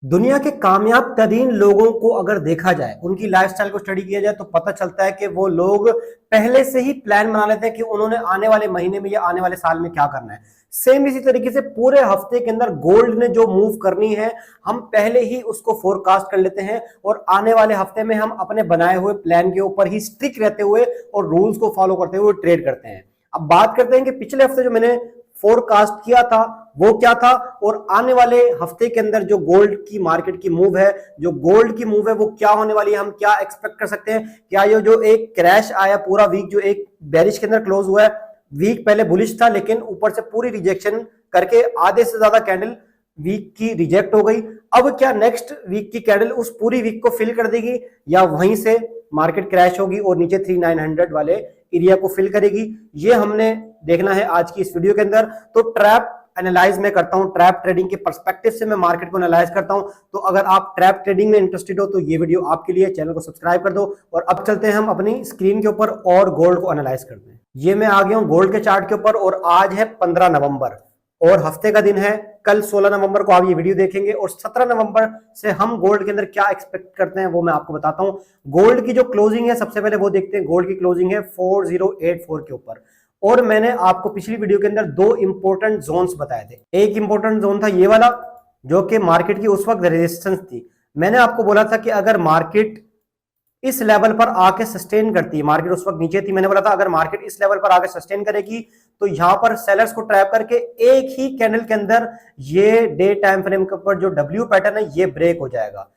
दुनिया के कामयाब तरीन लोगों को अगर देखा जाए, उनकी लाइफस्टाइल को स्टडी किया जाए तो पता चलता है कि वो लोग पहले से ही प्लान बना लेते हैं कि उन्होंने आने वाले महीने में या आने वाले साल में क्या करना है। सेम इसी तरीके से पूरे हफ्ते के अंदर गोल्ड ने जो मूव करनी है, हम पहले ही उसको फोरकास्ट कर लेते हैं और आने वाले हफ्ते में हम अपने बनाए हुए प्लान के ऊपर ही स्ट्रिक्ट रहते हुए और रूल्स को फॉलो करते हुए ट्रेड करते हैं। अब बात करते हैं कि पिछले हफ्ते जो मैंने फोरकास्ट किया था वो क्या था, और आने वाले हफ्ते के अंदर जो गोल्ड की मार्केट की मूव है, जो गोल्ड की मूव है वो क्या होने वाली है, हम क्या एक्सपेक्ट कर सकते हैं। क्या ये जो एक क्रैश आया पूरा वीक, जो एक बेरिश के अंदर क्लोज हुआ है, वीक पहले बुलिश था लेकिन ऊपर से पूरी रिजेक्शन करके आधे से ज्यादा कैंडल वीक की रिजेक्ट हो गई। अब क्या नेक्स्ट वीक की कैंडल उस पूरी वीक को फिल कर देगी या वहीं से मार्केट क्रैश होगी और नीचे 3900 वाले एरिया को फिल करेगी, ये हमने देखना है आज की इस वीडियो के अंदर। तो ट्रैप एनालाइज में करता हूं, ट्रैप ट्रेडिंग के पर्सपेक्टिव से मैं मार्केट को एनालाइज करता हूं। तो अगर आप ट्रैप ट्रेडिंग में इंटरेस्टेड हो तो ये वीडियो आपके लिए, चैनल को सब्सक्राइब कर दो। और अब चलते हैं हम अपनी स्क्रीन के ऊपर और गोल्ड को एनालाइज करते हैं। ये मैं आ गया हूं गोल्ड के चार्ट के ऊपर और आज है 15 नवंबर और हफ्ते का दिन है। कल 16 नवंबर को आप ये वीडियो देखेंगे और 17 नवंबर से हम गोल्ड के अंदर क्या एक्सपेक्ट करते हैं वो मैं आपको बताता हूं। गोल्ड की जो क्लोजिंग है सबसे पहले वो देखते हैं। गोल्ड की क्लोजिंग है 4084 के ऊपर और मैंने आपको पिछली वीडियो के अंदर दो इंपॉर्टेंट जोन्स बताए थे। एक इंपॉर्टेंट जोन था ये वाला जो कि मार्केट की उस वक्त रेजिस्टेंस थी। मैंने आपको बोला था कि अगर मार्केट इस लेवल पर आके सस्टेन करती है, मार्केट उस वक्त नीचे थी, मैंने बोला था अगर मार्केट इस लेवल पर आके सस्टेन करेगी तो यहां पर सेलर्स को ट्रैप करके एक ही कैंडल के अंदर ये डे टाइम फ्रेम के ऊपर जो डब्ल्यू पैटर्न है ये ब्रेक हो जाएगा।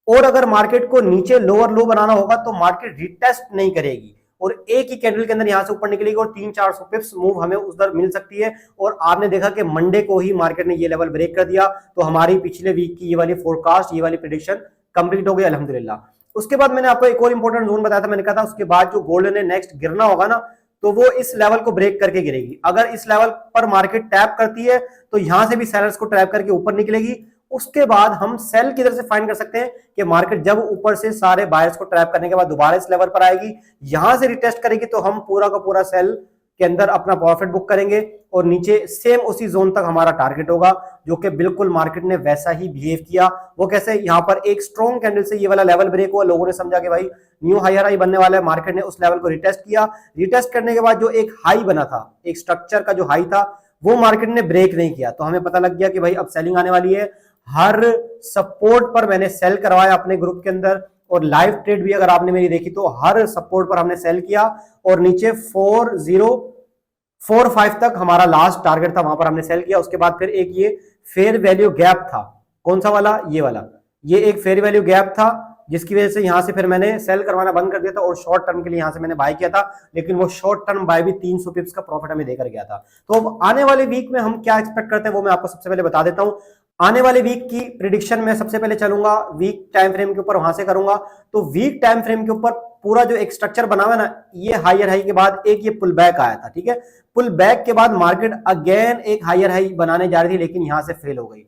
और अगर मार्केट को नीचे लोअर लो बनाना होगा तो मार्केट रिटेस्ट नहीं करेगी और एक ही कैंडल के अंदर यहां से ऊपर निकलेगी और 300-400 पिप्स मूव हमें उधर मिल सकती है। और आपने देखा कि मंडे को ही मार्केट ने ये लेवल ब्रेक कर दिया, तो हमारी पिछले वीक की ये वाली फोरकास्ट, ये वाली प्रेडिक्शन कंप्लीट हो गई अल्हम्दुलिल्लाह। उसके बाद मैंने आपको एक और इंपॉर्टेंट जोन बताया था, मैंने कहा था उसके बाद जो गोल्ड ने नेक्स्ट गिरना होगा ना तो वो इस लेवल को ब्रेक करके गिरेगी। अगर इस लेवल पर मार्केट टैप करती है तो यहां से भी सेलर्स को ट्रैप करके ऊपर निकलेगी। उसके बाद हम सेल किधर से फाइंड कर सकते हैं कि मार्केट जब ऊपर से सारे बायर्स को ट्रैप करने के बाद दोबारा इस लेवल पर आएगी, यहां से रिटेस्ट करेगी तो हम पूरा का पूरा सेल के अंदर अपना प्रॉफिट बुक करेंगे और नीचे सेम उसी जोन तक हमारा टारगेट होगा, जो कि बिल्कुल मार्केट ने वैसा ही बिहेव किया। वो कैसे, यहां पर एक स्ट्रॉन्ग कैंडल से ये वाला लेवल ब्रेक हुआ, लोगों ने समझा कि भाई न्यू हायर हाई बनने वाला है, मार्केट ने उस लेवल को रिटेस्ट किया। रिटेस्ट करने के बाद जो एक हाई बना था, एक स्ट्रक्चर का जो हाई था, वो मार्केट ने ब्रेक नहीं किया, तो हमें पता लग गया कि भाई अब सेलिंग आने वाली है। हर सपोर्ट पर मैंने सेल करवाया अपने ग्रुप के अंदर और लाइव ट्रेड भी अगर आपने मेरी देखी तो हर सपोर्ट पर हमने सेल किया और नीचे 4045 तक हमारा लास्ट टारगेट था, वहां पर हमने सेल किया। उसके बाद फिर एक ये फेयर वैल्यू गैप था, कौन सा वाला, ये वाला, ये एक फेयर वैल्यू गैप था जिसकी वजह से यहां से फिर मैंने सेल करवाना बंद कर दिया था और शॉर्ट टर्म के लिए यहां से मैंने बाय किया था, लेकिन वो शॉर्ट टर्म बाय भी 300 पिप्स का प्रॉफिट हमें देकर गया था। तो आने वाले वीक में हम क्या एक्सपेक्ट करते हैं वो मैं आपको सबसे पहले बता देता हूं। आने वाले वीक की प्रिडिक्शन में सबसे पहले चलूंगा वीक टाइम फ्रेम के ऊपर, वहां से करूंगा। तो वीक टाइम फ्रेम के ऊपर पूरा जो एक स्ट्रक्चर बना हुआ है ना, ये हायर हाई के बाद एक ये पुल बैक आया था, ठीक है। पुल बैक के बाद मार्केट अगेन एक हायर हाई बनाने जा रही थी लेकिन यहां से फेल हो गई।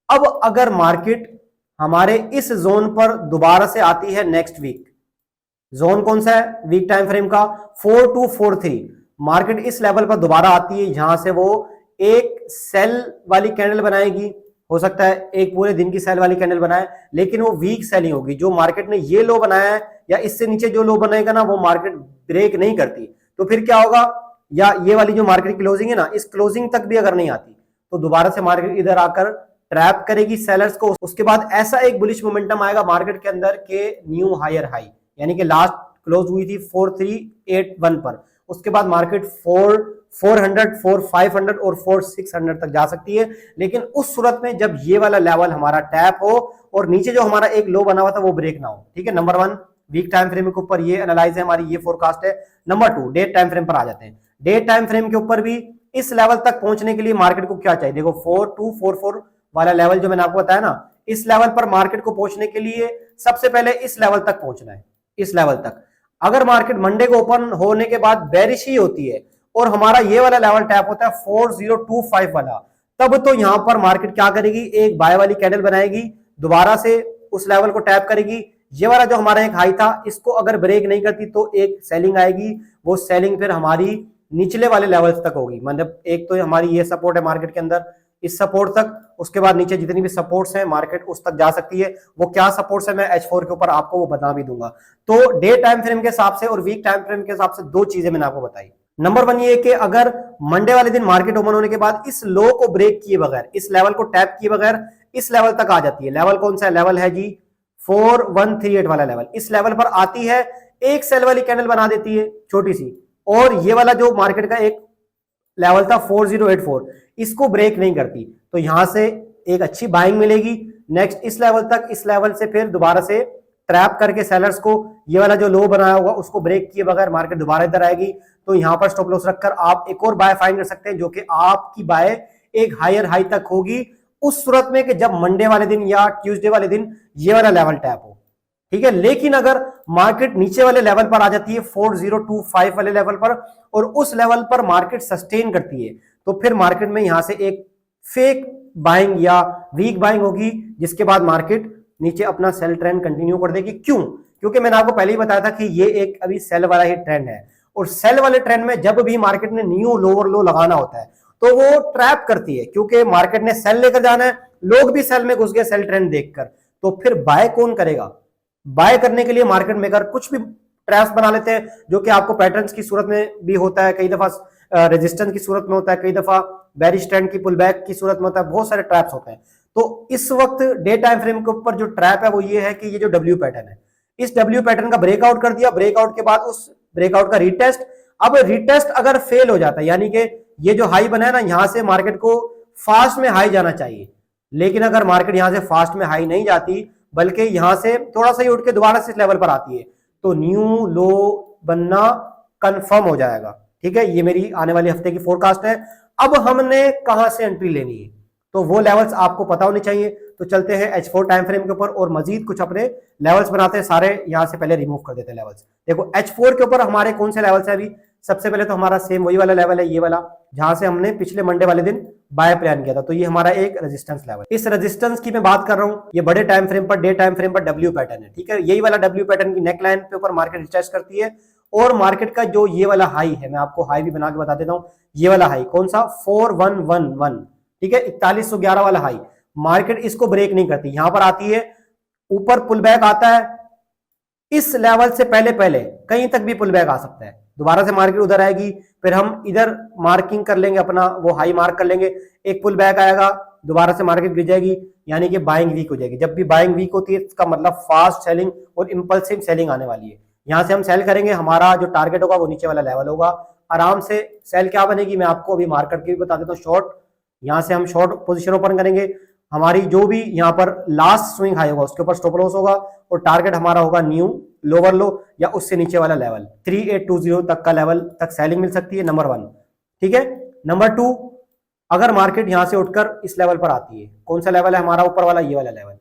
अब अगर मार्केट हमारे इस जोन पर दोबारा से आती है नेक्स्ट वीक, जोन कौन सा है वीक टाइम फ्रेम का, 4243, मार्केट इस लेवल पर दोबारा आती है, यहां से वो एक सेल वाली कैंडल बनाएगी, हो सकता है एक पूरे दिन की सेल वाली कैंडल बनाए, लेकिन वो वीक सेलिंग होगी। जो मार्केट ने ये लो बनाया है या इससे नीचे जो लो बनाएगा ना, वो मार्केट ब्रेक नहीं करती, तो फिर क्या होगा, या ये वाली जो मार्केट क्लोजिंग है ना, इस क्लोजिंग तक भी अगर नहीं आती तो दोबारा से मार्केट इधर आकर ट्रैप करेगी सेलर्स को। उसके बाद ऐसा एक बुलिश मोमेंटम आएगा मार्केट के अंदर के न्यू हायर हाई, यानी कि लास्ट क्लोज हुई थी 4381 पर, उसके बाद मार्केट 400, 4500 और 4600 तक जा सकती है। लेकिन उस सूरत में जब ये वाला लेवल हमारा टैप हो और नीचे जो हमारा एक लो बना हुआ था वो ब्रेक ना हो, ठीक है। नंबर 1 वीक टाइम फ्रेम के ऊपर ये एनालाइज है हमारी, ये फोरकास्ट है। नंबर 2 डे टाइम फ्रेम पर आ जाते हैं। डे टाइम फ्रेम के ऊपर भी इस लेवल तक पहुंचने के लिए मार्केट को क्या चाहिए, देखो 4244 वाला लेवल जो मैंने आपको बताया ना, इस लेवल पर मार्केट को पहुंचने के लिए सबसे पहले इस लेवल तक पहुंचना है, इस लेवल तक। अगर मार्केट मंडे को ओपन होने के बाद बेरिश ही होती है और हमारा ये वाला लेवल टैप होता है 4025 वाला, तब तो यहां पर मार्केट क्या करेगी, एक बाय वाली कैंडल बनाएगी, दोबारा से उस लेवल को टैप करेगी। ये वाला जो हमारा एक हाई था इसको अगर ब्रेक नहीं करती तो एक सेलिंग आएगी, वो सेलिंग फिर हमारी निचले वाले लेवल्स तक होगी। मतलब एक तो हमारी ये सपोर्ट है मार्केट के अंदर, इस सपोर्ट तक, उसके बाद नीचे जितनी भी सपोर्ट्स हैं मार्केट उस तक जा सकती है। वो क्या सपोर्ट्स है मैं H4 के ऊपर आपको वो बता भी दूंगा। तो डे टाइम फ्रेम के हिसाब से और वीक टाइम फ्रेम के हिसाब से दो चीजें मैंने आपको बताई। नंबर 1 ये कि अगर मंडे वाले दिन मार्केट ओपन होने के बाद इस लो को ब्रेक किए बगैर, इस लेवल को टैप किए बगैर इस लेवल तक आ जाती है, लेवल कौन सा लेवल है जी 4138 वाला लेवल, इस लेवल पर आती है, एक सेल वाली कैंडल बना देती है छोटी सी, और ये वाला जो मार्केट का एक लेवल था 4084 इसको ब्रेक नहीं करती, तो यहां से एक अच्छी बाइंग मिलेगी। नेक्स्ट इस लेवल तक, इस लेवल से फिर दोबारा से ट्रैप करके सेलर्स को ये वाला जो लो बनाया होगा उसको ब्रेक किए बगैर मार्केट दोबारा इधर आएगी, तो यहां पर स्टॉप लॉस रखकर आप एक और बाय फाइंड कर सकते हैं, जो कि आपकी बाय एक हायर हाई तक होगी उस सूरत में कि जब मंडे वाले दिन या ट्यूसडे वाले दिन ये वाला लेवल टैप हो, ठीक है। लेकिन अगर मार्केट नीचे वाले लेवल पर आ जाती है 4025 वाले लेवल पर और उस लेवल पर मार्केट सस्टेन करती है, तो फिर मार्केट में यहां से एक फेक बाइंग या वीक बाइंग होगी, जिसके बाद मार्केट नीचे अपना सेल ट्रेंड कंटिन्यू कर देगी। क्यों? क्योंकि मैंने आपको पहले ही बताया था कि ये एक अभी सेल वाला ही ट्रेंड है, और सेल वाले ट्रेंड में जब भी मार्केट ने न्यू लोअर लो लगाना होता है तो वो ट्रैप करती है, क्योंकि मार्केट ने सेल लेकर जाना है, लोग भी सेल में घुस गए सेल ट्रेंड देखकर, तो फिर बाय कौन करेगा? बाय करने के लिए मार्केट मेकर कुछ भी ट्रैप्स बना लेते हैं, जो कि आपको पैटर्न्स की सूरत में भी होता है, कई दफा रेजिस्टेंस की सूरत में होता है, कई दफा बेरिश ट्रेंड की पुल बैक की सूरत में होता है, बहुत सारे ट्रैप्स होते हैं। तो इस वक्त डे टाइम फ्रेम के ऊपर जो ट्रैप है वो ये है कि ये जो डब्ल्यू पैटर्न है, इस डब्ल्यू पैटर्न का ब्रेकआउट कर दिया, ब्रेकआउट के बाद उस ब्रेकआउट का रीटेस्ट, अब रीटेस्ट अगर फेल हो जाता है, यानी कि ये जो हाई बना है ना, यहां से मार्केट को फास्ट में हाई जाना चाहिए, लेकिन अगर मार्केट यहां से फास्ट में हाई नहीं जाती बल्कि यहां से थोड़ा सा ही उठ के दोबारा से इस लेवल पर आती है, तो न्यू लो बनना कंफर्म हो जाएगा, ठीक है। ये मेरी आने वाले हफ्ते की फोरकास्ट है। अब हमने कहां से एंट्री लेनी है, तो वो लेवल्स आपको पता होने चाहिए। तो चलते हैं H4 टाइम फ्रेम के ऊपर और मजीद कुछ अपने लेवल्स बनाते हैं, सारे यहां से पहले रिमूव कर देते हैं लेवल्स। देखो H4 के ऊपर हमारे कौन से लेवल्स है अभी, सबसे पहले तो हमारा सेम वही वाला लेवल है, ये वाला जहां से हमने पिछले मंडे वाले दिन बाय प्लान किया था, तो ये हमारा एक रेजिस्टेंस लेवल। इस रेजिस्टेंस की मैं बात कर रहा हूं, ये बड़े टाइम फ्रेम पर, डे टाइम फ्रेम पर डब्ल्यू पैटर्न है, ठीक है। यही वाला डब्ल्यू पैटर्न की नेक लाइन पे ऊपर मार्केट रिटेस्ट करती है, और मार्केट का जो ये वाला हाई है, मैं आपको हाई भी बना के बता देता हूं, ये वाला हाई कौन सा 4111, ठीक है, 4111 वाला हाई, मार्केट इसको ब्रेक नहीं करती, यहां पर आती है, ऊपर पुल बैक आता है, इस लेवल से पहले पहले कहीं तक भी पुल बैक आ सकता है, दोबारा से मार्केट उधर आएगी, फिर हम इधर मार्किंग कर लेंगे, अपना वो हाई मार्क कर लेंगे, एक पुल बैक आएगा, दोबारा से मार्केट गिर जाएगी, यानी कि बाइंग वीक हो जाएगी। जब भी बाइंग वीक होती है इसका मतलब फास्ट सेलिंग और इंपल्सिव सेलिंग आने वाली है। यहां से हम सेल करेंगे, हमारा जो टारगेट होगा वो नीचे वाला लेवल होगा, आराम से सेल क्या बनेगी मैं आपको अभी मार्क करके भी बता देता हूँ। शॉर्ट, यहां से हम शॉर्ट पोजीशन ओपन करेंगे, हमारी जो भी यहाँ पर लास्ट स्विंग हाई होगा उसके ऊपर स्टॉप लॉस होगा, और टारगेट हमारा होगा न्यू लोअर लो या उससे नीचे वाला लेवल 3820 तक का लेवल तक सेलिंग मिल सकती है, नंबर 1, ठीक है। नंबर 2, अगर मार्केट यहां से उठकर इस लेवल पर आती है, कौन सा लेवल है हमारा ऊपर वाला, ये वाला लेवल,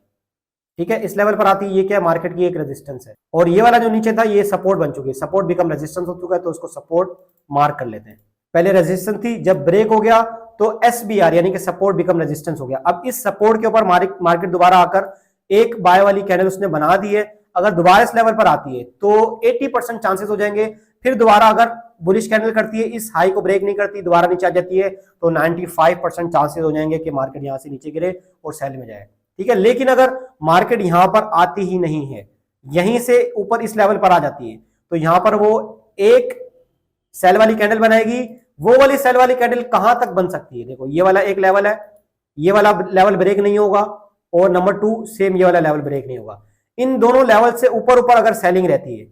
ठीक है, इस लेवल पर आती है, ये क्या मार्केट की एक रेजिस्टेंस है, और ये वाला जो नीचे था ये सपोर्ट बन चुकी है, सपोर्ट बिकम रेजिस्टेंस हो चुका है, तो उसको सपोर्ट मार्क कर लेते हैं। पहले रेजिस्टेंस थी, जब ब्रेक हो गया तो SBR यानी कि सपोर्ट बिकम रेजिस्टेंस हो गया। अब इस सपोर्ट के ऊपर मार्केट दोबारा आकर एक बाय वाली कैंडल उसने बना दी है, अगर दोबारा इस लेवल पर आती है तो 80% चांसेस हो जाएंगे, फिर दोबारा अगर बुलिश कैंडल करती है, इस हाई को ब्रेक नहीं करती, दोबारा नीचे आ जाती है, तो 95% चांसेस हो जाएंगे कि मार्केट यहां से नीचे गिरे और सेल में जाए, ठीक है। लेकिन अगर मार्केट यहां पर आती ही नहीं है, यहीं से ऊपर इस लेवल पर आ जाती है, तो यहां पर वो एक सेल वाली कैंडल बनाएगी। वो वाली सेल वाली कैंडल कहां तक बन सकती है, देखो ये वाला एक लेवल है, ये वाला लेवल ब्रेक नहीं होगा, और नंबर 2 सेम ये वाला लेवल ब्रेक नहीं होगा। इन दोनों लेवल से ऊपर ऊपर अगर सेलिंग रहती है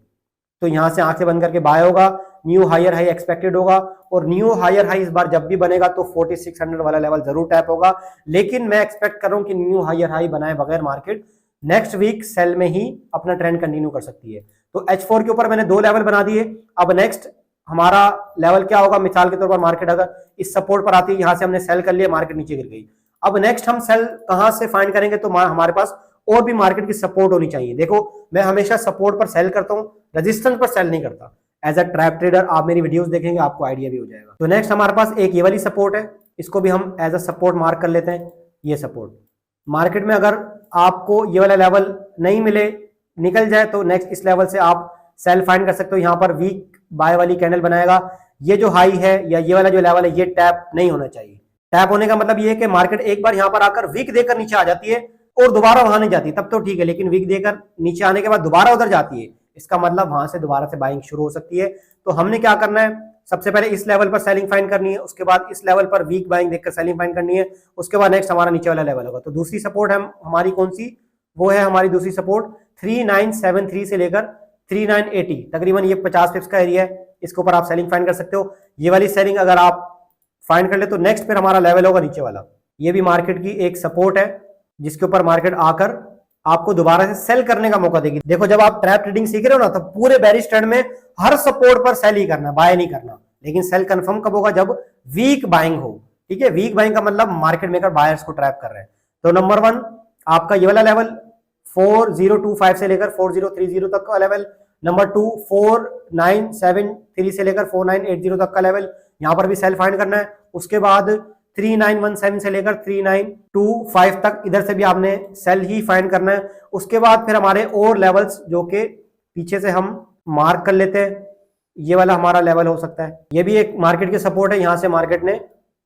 तो यहां से आंखें बंद करके बाय होगा, न्यू हायर हाई एक्सपेक्टेड होगा, और न्यू हायर हाई इस बार जब भी बनेगा तो 4600 वाला लेवल जरूर टैप होगा। लेकिन मैं एक्सपेक्ट कर रहा हूं कि न्यू हायर हाई बनाए बगैर मार्केट नेक्स्ट वीक सेल में ही अपना ट्रेंड कंटिन्यू कर सकती है। तो H4 के ऊपर मैंने 2 लेवल बना दिए। अब नेक्स्ट हमारा लेवल क्या होगा, मिसाल के तौर पर मार्केट अगर इस सपोर्ट पर आती है, यहां से हमने सेल कर लिया, मार्केट नीचे गिर गई, अब नेक्स्ट हम सेल कहां से फाइंड करेंगे, तो हमारे पास और भी मार्केट की सपोर्ट होनी चाहिए। देखो मैं हमेशा सपोर्ट पर सेल करता हूं, रेजिस्टेंस पर सेल नहीं करता। एज अ ट्रैप ट्रेडर आप मेरी वीडियोस देखेंगे, आपको आइडिया भी हो जाएगा। तो नेक्स्ट हमारे पास एक ये वाली सपोर्ट है, इसको भी हम एज अ सपोर्ट मार्क कर लेते हैं। ये सपोर्ट मार्केट में अगर आपको ये वाला लेवल नहीं मिले, निकल जाए, तो नेक्स्ट इस लेवल से आप सेल फाइंड कर सकते हो। यहाँ पर वीक बाय वाली कैंडल बनाएगा, ये जो हाई है या ये वाला जो लेवल है ये टैप नहीं होना चाहिए। टैप होने का मतलब ये है कि मार्केट एक बार यहां पर आकर वीक देकर नीचे आ जाती है और दोबारा वहां नहीं जाती, तब तो ठीक है, लेकिन वीक देकर नीचे आने के बाद दोबारा उधर जाती है, इसका मतलब वहां से दोबारा से बाइंग शुरू हो सकती है। तो हमने क्या करना है, सबसे पहले इस लेवल पर सेलिंग फाइंड करनी है, उसके बाद इस लेवल पर वीक बाइंग देखकर सेलिंग फाइंड करनी है, उसके बाद नेक्स्ट हमारा नीचे वाला लेवल होगा। तो दूसरी सपोर्ट है हमारी कौन सी, वो है हमारी दूसरी सपोर्ट 3973 से लेकर 3980, तकरीबन ये 50 पिप्स का एरिया है, इसके ऊपर आप सेलिंग फाइंड कर सकते हो। ये वाली सेलिंग अगर आप फाइंड कर ले तो नेक्स्ट फिर हमारा लेवल होगा नीचे वाला, ये भी मार्केट की एक सपोर्ट है जिसके ऊपर मार्केट आकर आपको दोबारा से सेल करने का मौका देगी। देखो जब आप ट्रैप ट्रेडिंग सीख रहे हो ना, तो पूरे बेरिश ट्रेंड में हर सपोर्ट पर सेल ही करना, बाय नहीं करना, लेकिन सेल कंफर्म कब होगा, जब वीक बाइंग हो। ठीक है, वीक बाइंग का मतलब मार्केट मेकर बायर्स को ट्रैप कर रहे हैं। तो नंबर 1 आपका ये वाला लेवल 4025 से लेकर 4030 तक का लेवल, नंबर 2 4973 से लेकर 4980 तक का लेवल, यहां पर भी सेल फाइंड करना है। उसके बाद 3917 से लेकर 3925 तक, इधर से भी आपने सेल ही फाइंड करना है। उसके बाद फिर हमारे और लेवल्स जो कि पीछे से हम मार्क कर लेते हैं, ये वाला हमारा लेवल हो सकता है, ये भी एक मार्केट की सपोर्ट है। यहां से मार्केट ने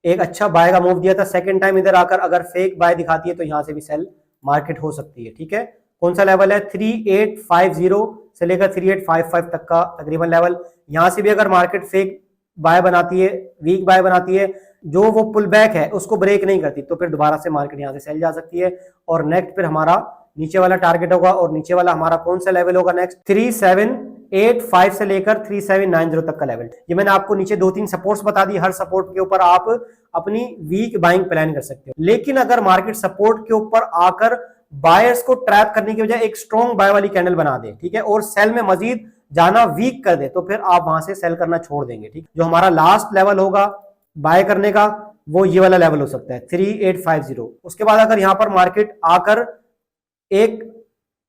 एक अच्छा बाय का मूव दिया था, सेकंड टाइम इधर आकर अगर फेक बाय दिखाती है तो यहां से भी सेल मार्केट हो सकती है। ठीक है, कौन सा लेवल है, 3850 से लेकर 3855 तक का तकरीबन लेवल। यहां से भी अगर मार्केट फेक बाय बनाती है, वीक बाय बनाती है, जो वो पुल बैक है उसको ब्रेक नहीं करती, तो फिर दोबारा से मार्केट यहां से सेल जा सकती है। और नेक्स्ट फिर हमारा नीचे वाला टारगेट होगा, और नीचे वाला हमारा कौन सा लेवल होगा नेक्स्ट, 3785 से लेकर 3790 तक का लेवल। ये मैंने आपको नीचे 2-3 सपोर्ट्स बता दी, हर सपोर्ट के ऊपर आप अपनी वीक बाइंग प्लान कर सकते हो। लेकिन अगर मार्केट सपोर्ट के ऊपर आकर बायर्स को ट्रैप करने की बजाय एक स्ट्रॉन्ग बाय वाली कैंडल बना दे, ठीक है, और सेल में मजीद जाना वीक कर दे, तो फिर आप वहां से सेल करना छोड़ देंगे। ठीक, जो हमारा लास्ट लेवल होगा बाय करने का वो ये वाला लेवल हो सकता है 3850। उसके बाद अगर यहां पर मार्केट आकर एक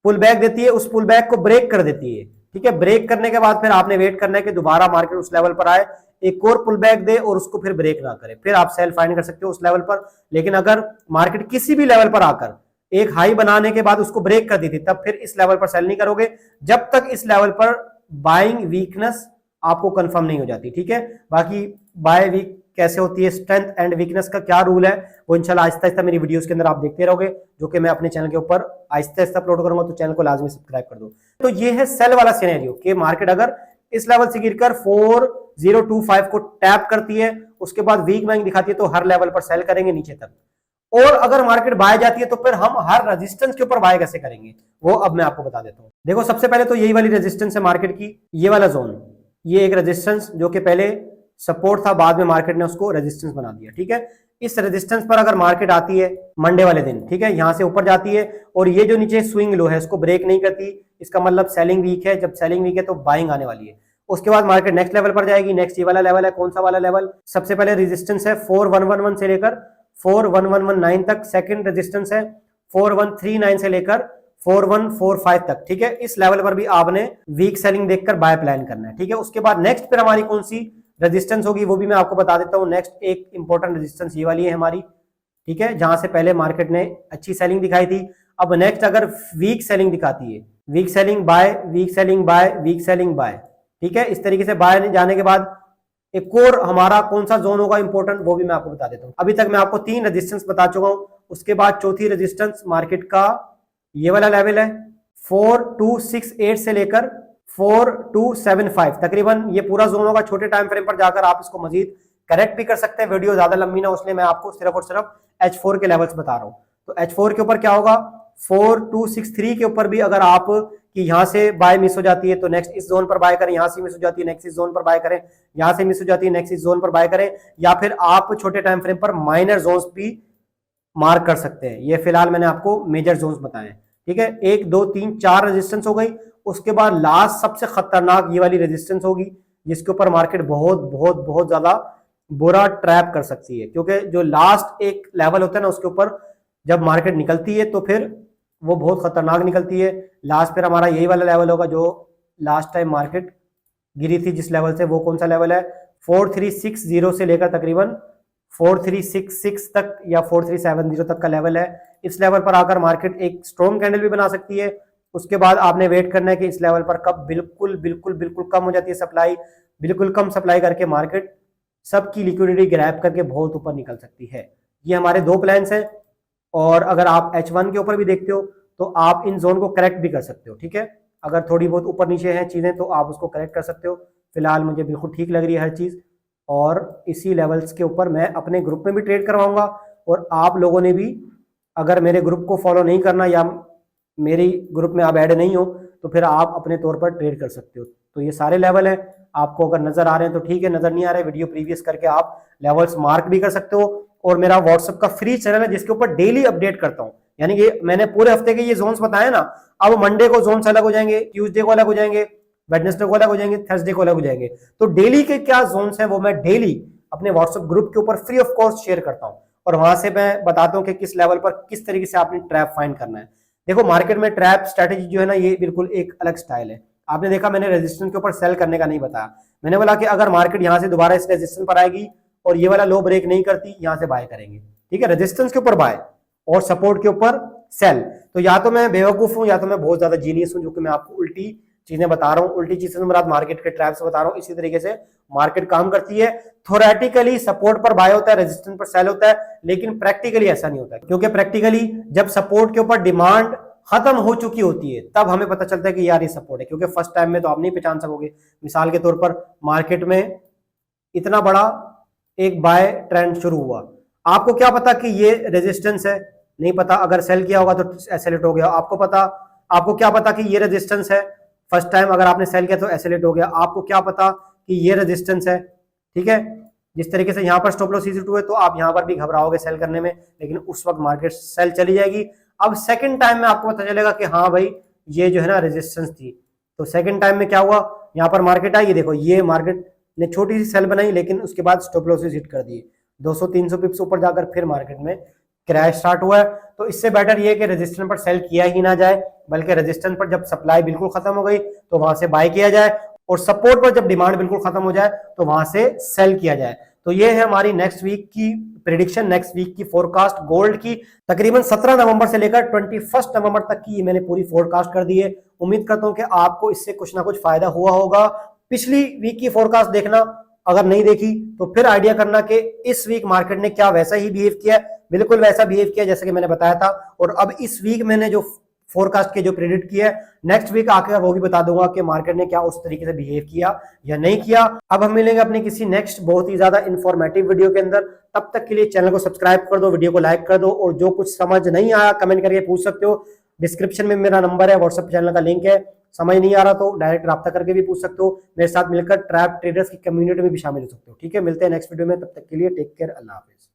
पुल बैक देती है, उस पुल बैक को ब्रेक कर देती है, ठीक है, ब्रेक करने के बाद फिर आपने वेट करना है कि दोबारा मार्केट उस लेवल पर आए, एक और पुल बैक दे और उसको फिर ब्रेक ना करे, फिर आप सेल फाइंड कर सकते हो उस लेवल पर। लेकिन अगर मार्केट किसी भी लेवल पर आकर एक हाई बनाने के बाद उसको ब्रेक कर दी थी, तब फिर इस लेवल पर सेल नहीं करोगे जब तक इस लेवल पर बाइंग वीकनेस आपको कंफर्म नहीं हो जाती। ठीक है, बाकी बाय वीक कैसे होती है, स्ट्रेंथ एंड वीकनेस का क्या रूल है, वो इंशाल्लाह आहिस्ता आहिस्ता मेरी वीडियोस के अंदर आप देखते रहोगे, जो कि मैं अपने चैनल के ऊपर आहिस्ता आहिस्ता अपलोड करूंगा, तो चैनल को लाजमी सब्सक्राइब कर दो। तो ये है सेल वाला सिनेरियो कि मार्केट अगर इस लेवल से गिरकर 4025 को टैप करती है, उसके बाद वीक बाइंग दिखाती है, तो हर लेवल पर सेल करेंगे नीचे तक। और अगर मार्केट बाय जाती है तो फिर हम हर रेजिस्टेंस के ऊपर बाय कैसे करेंगे, वो अब मैं आपको बता देता हूं। देखो सबसे पहले तो यही वाली रेजिस्टेंस है मार्केट की, ये वाला जोन, ये एक रेजिस्टेंस जो कि पहले सपोर्ट था, बाद में मार्केट ने उसको रेजिस्टेंस बना दिया। ठीक है, इस रेजिस्टेंस पर अगर मार्केट आती है मंडे वाले दिन, ठीक है, यहां से ऊपर जाती है और ये जो नीचे स्विंग लो है इसको ब्रेक नहीं करती, इसका मतलब सेलिंग वीक है। जब सेलिंग वीक है तो बाइंग आने वाली है। उसके बाद मार्केट नेक्स्ट लेवल पर जाएगी। नेक्स्ट ये वाला लेवल है, कौन सा वाला लेवल, सबसे पहले रेजिस्टेंस है 4111 से लेकर 4119 तक, सेकंड रेजिस्टेंस है 4139 से लेकर 4145 तक। ठीक है, इस लेवल पर भी आपने वीक सेलिंग देखकर बाय प्लान करना है। ठीक है, उसके बाद नेक्स्ट फिर हमारी कौन सी रेजिस्टेंस होगी वो भी मैं आपको बता देता हूं। नेक्स्ट एक इंपॉर्टेंट रेजिस्टेंस ये वाली है हमारी, ठीक है, जहां से पहले मार्केट ने अच्छी सेलिंग दिखाई थी। अब नेक्स्ट अगर वीक सेलिंग दिखाती है, weak selling buy, weak selling buy, weak selling buy, ठीक है, इस तरीके से बाय जाने के बाद एक और हमारा कौन सा जोन होगा इंपॉर्टेंट, वो भी मैं आपको बता देता हूं। अभी तक मैं आपको 3 रेजिस्टेंस बता चुका हूं। उसके बाद चौथी रेजिस्टेंस मार्केट का ये वाला लेवल है 4268 से लेकर 4275, तकरीबन ये पूरा जोन होगा। छोटे टाइम फ्रेम पर जाकर आप इसको मजीद करेक्ट भी कर सकते हैं, वीडियो ज्यादा लंबी ना, इसलिए मैं आपको सिर्फ और सिर्फ H4 के लेवल्स बता रहा हूं। तो H4 के ऊपर क्या होगा, 4263 के ऊपर भी अगर आप कि यहां से बाय मिस हो जाती है तो नेक्स्ट इस जोन पर बाय करें, यहां से मिस हो जाती है नेक्स्ट इस जोन पर बाय करें, यहां से मिस हो जाती है नेक्स्ट इस जोन पर बाय करें, या फिर आप छोटे टाइम फ्रेम पर माइनर जोन्स भी मार्क कर सकते हैं। ये फिलहाल मैंने आपको मेजर जोन्स बताए हैं। ठीक है, 1 2 3 4 रेजिस्टेंस हो गई। उसके बाद लास्ट सबसे खतरनाक ये वाली रेजिस्टेंस होगी, जिसके ऊपर मार्केट बहुत बहुत बहुत ज्यादा बुरा ट्रैप कर सकती है, क्योंकि जो लास्ट एक लेवल होता है ना उसके ऊपर जब मार्केट निकलती है तो फिर वो बहुत खतरनाक निकलती है। लास्ट फिर हमारा यही वाला लेवल होगा जो लास्ट टाइम मार्केट गिरी थी जिस लेवल से, वो कौन सा लेवल है, 4360 से लेकर तकरीबन 4366 तक या 4370 तक का लेवल है। इस लेवल पर आकर मार्केट एक स्ट्रॉन्ग कैंडल भी बना सकती है। उसके बाद आपने वेट करना है कि इस लेवल पर कब बिल्कुल बिल्कुल बिल्कुल कम हो जाती है सप्लाई, बिल्कुल कम सप्लाई करके मार्केट सबकी लिक्विडिटी ग्रैब करके बहुत ऊपर निकल सकती है। ये हमारे दो प्लान्स हैं, और अगर आप H1 के ऊपर भी देखते हो तो आप इन जोन को करेक्ट भी कर सकते हो। ठीक है, अगर थोड़ी बहुत ऊपर नीचे हैं चीजें तो आप उसको करेक्ट कर सकते हो। फिलहाल मुझे बिल्कुल ठीक लग रही है हर चीज, और इसी लेवल्स के ऊपर मैं अपने ग्रुप में भी ट्रेड करवाऊंगा। और आप लोगों ने भी अगर मेरे ग्रुप को फॉलो नहीं करना या मेरी ग्रुप में आप ऐड नहीं हो तो फिर आप अपने तौर पर ट्रेड कर सकते हो। तो ये सारे लेवल हैं, आपको अगर नजर आ रहे हैं तो ठीक है, नजर नहीं आ रहे वीडियो प्रीवियस करके आप लेवल्स मार्क भी कर सकते हो। और मेरा व्हाट्सएप का फ्री चैनल है जिसके ऊपर डेली अपडेट करता हूँ, यानी कि मैंने पूरे हफ्ते के ये जोन्स बताए ना, अब मंडे को जोन्स अलग हो जाएंगे, ट्यूसडे को अलग हो जाएंगे, वेडनेसडे को अलग हो जाएंगे, थर्सडे को अलग हो जाएंगे। तो डेली के क्या जोन्स हैं वो मैं डेली अपने व्हाट्सएप ग्रुप के ऊपर फ्री ऑफ कॉस्ट शेयर करता हूँ, और वहां से मैं बताता हूँ कि किस लेवल पर किस तरीके से आपने ट्रैप फाइंड करना है। देखो मार्केट में ट्रैप स्ट्रेटेजी जो है ना, ये बिल्कुल एक अलग स्टाइल है। आपने देखा मैंने रेजिस्टेंस के ऊपर सेल करने का नहीं बताया, मैंने बोला कि अगर मार्केट यहां से दोबारा इस रेजिस्टेंस पर आएगी और ये वाला लो ब्रेक नहीं करती, यहां से बाय करेंगे। ठीक है, रेजिस्टेंस के ऊपर बाय और सपोर्ट के ऊपर सेल। तो या तो मैं बेवकूफ हूं या तो मैं बहुत ज्यादा जीनियस हूं, जो कि मैं आपको उल्टी चीजें बता रहा हूं। उल्टी चीजें मैं मार्केट के ट्रैप से बता रहा हूं। इसी तरीके से मार्केट काम करती है। थोरेटिकली सपोर्ट पर बाय होता है, रेजिस्टेंस पर सेल होता है, लेकिन प्रैक्टिकली ऐसा नहीं होता, क्योंकि प्रैक्टिकली जब सपोर्ट के ऊपर डिमांड खत्म हो चुकी होती है तब हमें पता चलता है कि यार ये सपोर्ट है, क्योंकि फर्स्ट टाइम में तो आप नहीं पहचान सकोगे। मिसाल के तौर पर मार्केट में इतना बड़ा एक बाय ट्रेंड शुरू हुआ, आपको क्या पता कि ये रेजिस्टेंस है, नहीं पता। अगर सेल किया होगा तो एसेलेट हो गया, आपको क्या पता कि ये रेजिस्टेंस है। फर्स्ट टाइम अगर आपने सेल किया तो एसेलेट हो गया, आपको क्या पता कि ये रेजिस्टेंस है। ठीक है, जिस तरीके से यहाँ पर स्टॉप लॉस C2 है तो आप यहाँ पर भी घबराओगे सेल करने में, लेकिन उस वक्त मार्केट सेल चली जाएगी। अब सेकंड टाइम में आपको पता चलेगा कि हाँ भाई ये जो है ना रेजिस्टेंस थी। तो सेकंड टाइम में क्या हुआ, यहाँ पर मार्केट आई, देखो ये मार्केट ने छोटी सी सेल बनाई, लेकिन उसके बाद स्टॉप लॉसेस हिट कर दिए 200-300 पिप्स ऊपर जाकर फिर मार्केट में क्रैश स्टार्ट हुआ है। तो इससे बेटर ये है कि रेजिस्टेंस पर सेल किया ही ना जाए, बल्कि रेजिस्टेंस पर जब सप्लाई बिल्कुल खत्म हो गई तो वहां से बाय किया जाए, और सपोर्ट पर जब डिमांड बिल्कुल खत्म हो जाए तो वहां से सेल किया जाए। तो ये है हमारी नेक्स्ट वीक की प्रेडिक्शन, नेक्स्ट वीक की फोरकास्ट गोल्ड की। तकरीबन 17 नवंबर से लेकर 21 नवंबर तक की मैंने पूरी फोरकास्ट कर दी है। उम्मीद करता हूं कि आपको इससे कुछ ना कुछ फायदा हुआ होगा। पिछली वीक की फोरकास्ट देखना, अगर नहीं देखी तो फिर आइडिया करना कि इस वीक मार्केट ने क्या वैसा ही बिहेव किया, बिल्कुल वैसा बिहेव किया जैसे कि मैंने बताया था। और अब इस वीक मैंने जो फोरकास्ट के जो प्रेडिक्ट किया है, नेक्स्ट वीक आकर वो भी बता दूंगा कि मार्केट ने क्या उस तरीके से बिहेव किया या नहीं किया। अब हम मिलेंगे अपने किसी नेक्स्ट बहुत ही ज्यादा इंफॉर्मेटिव वीडियो के अंदर। तब तक के लिए चैनल को सब्सक्राइब कर दो, वीडियो को लाइक कर दो, और जो कुछ समझ नहीं आया कमेंट करके पूछ सकते हो। डिस्क्रिप्शन में मेरा नंबर है, व्हाट्सएप चैनल का लिंक है। समझ नहीं आ रहा तो डायरेक्ट रब्ता करके भी पूछ सकते हो। मेरे साथ मिलकर ट्रैप ट्रेडर्स की कम्युनिटी में भी शामिल हो सकते हो। ठीक है, मिलते हैं नेक्स्ट वीडियो में, तब तक के लिए टेक केयर, अल्लाह हाफिज।